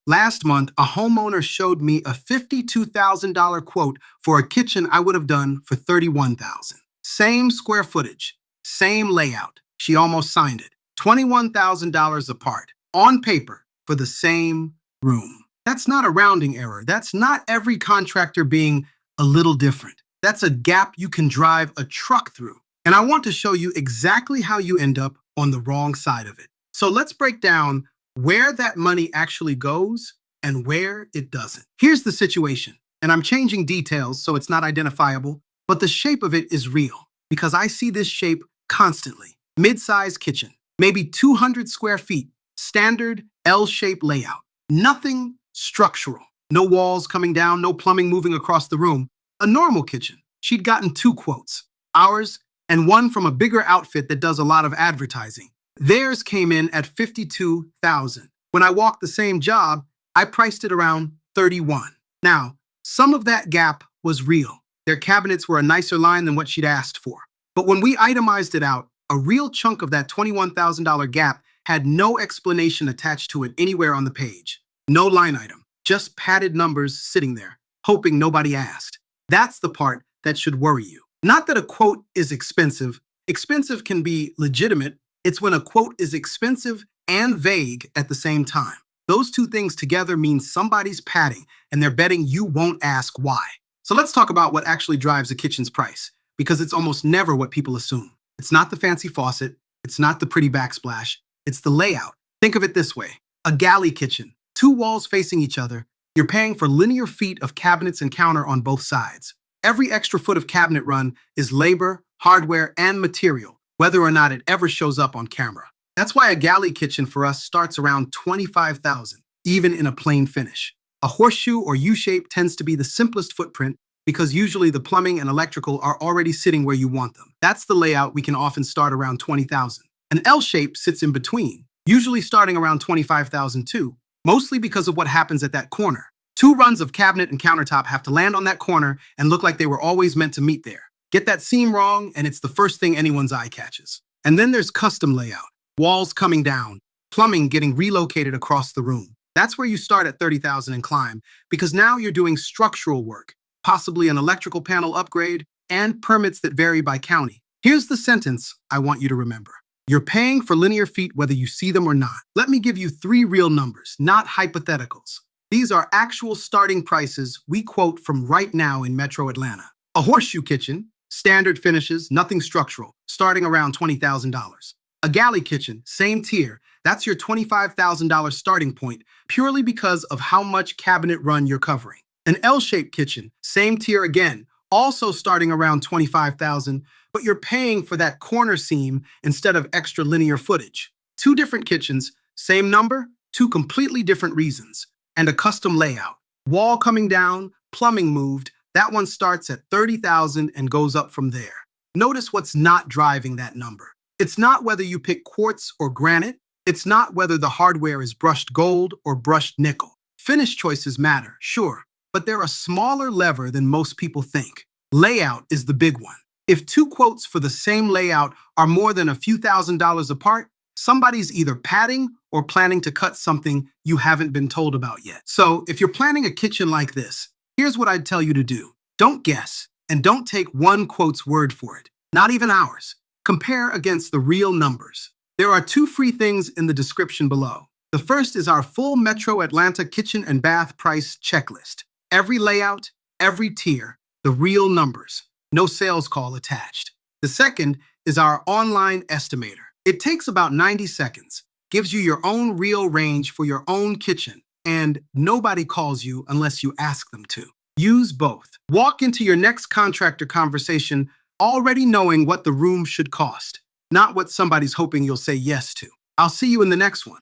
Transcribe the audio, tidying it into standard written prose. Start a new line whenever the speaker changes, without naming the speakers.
Last month, a homeowner showed me a $52,000 quote for a kitchen I would have done for $31,000. Same square footage, same layout. She almost signed it. $21,000 apart, on paper, for the same room. That's not a rounding error. That's not every contractor being a little different. That's a gap you can drive a truck through. And I want to show you exactly how you end up on the wrong side of it. So let's break down where that money actually goes and where it doesn't. Here's the situation, and I'm changing details so it's not identifiable, but the shape of it is real because I see this shape constantly. Mid-sized kitchen, maybe 200 square feet, standard L-shaped layout. Nothing structural. No walls coming down, no plumbing moving across the room. A normal kitchen. She'd gotten 2 quotes, ours and one from a bigger outfit that does a lot of advertising. Theirs came in at $52,000. When I walked the same job, I priced it around $31,000. Now, some of that gap was real. Their cabinets were a nicer line than what she'd asked for. But when we itemized it out, a real chunk of that $21,000 gap had no explanation attached to it anywhere on the page. No line item, just padded numbers sitting there, hoping nobody asked. That's the part that should worry you. Not that a quote is expensive. Expensive can be legitimate. It's when a quote is expensive and vague at the same time. Those two things together mean somebody's padding, and they're betting you won't ask why. So let's talk about what actually drives a kitchen's price, because it's almost never what people assume. It's not the fancy faucet. It's not the pretty backsplash. It's the layout. Think of it this way. A galley kitchen, 2 walls facing each other. You're paying for linear feet of cabinets and counter on both sides. Every extra foot of cabinet run is labor, hardware, and material, whether or not it ever shows up on camera. That's why a galley kitchen for us starts around $25,000, even in a plain finish. A horseshoe or U-shape tends to be the simplest footprint because usually the plumbing and electrical are already sitting where you want them. That's the layout we can often start around $20,000. An L-shape sits in between, usually starting around $25,000 too, mostly because of what happens at that corner. 2 runs of cabinet and countertop have to land on that corner and look like they were always meant to meet there. Get that seam wrong, and it's the first thing anyone's eye catches. And then there's custom layout. Walls coming down, plumbing getting relocated across the room. That's where you start at $30,000 and climb, because now you're doing structural work, possibly an electrical panel upgrade, and permits that vary by county. Here's the sentence I want you to remember. You're paying for linear feet whether you see them or not. Let me give you 3 real numbers, not hypotheticals. These are actual starting prices we quote from right now in Metro Atlanta. A horseshoe kitchen, standard finishes, nothing structural, starting around $20,000. A galley kitchen, same tier, that's your $25,000 starting point, purely because of how much cabinet run you're covering. An L-shaped kitchen, same tier again, also starting around $25,000, but you're paying for that corner seam instead of extra linear footage. 2 different kitchens, same number, 2 completely different reasons. And a custom layout. Wall coming down, plumbing moved, that one starts at $30,000 and goes up from there. Notice what's not driving that number. It's not whether you pick quartz or granite. It's not whether the hardware is brushed gold or brushed nickel. Finish choices matter, sure, but they're a smaller lever than most people think. Layout is the big one. If 2 quotes for the same layout are more than a few $1,000s apart, somebody's either padding or planning to cut something you haven't been told about yet. So if you're planning a kitchen like this, here's what I'd tell you to do. Don't guess, and don't take one quote's word for it. Not even ours. Compare against the real numbers. There are 2 free things in the description below. The first is our full Metro Atlanta kitchen and bath price checklist. Every layout, every tier, the real numbers. No sales call attached. The second is our online estimator. It takes about 90 seconds, gives you your own real range for your own kitchen, and nobody calls you unless you ask them to. Use both. Walk into your next contractor conversation already knowing what the room should cost, not what somebody's hoping you'll say yes to. I'll see you in the next one.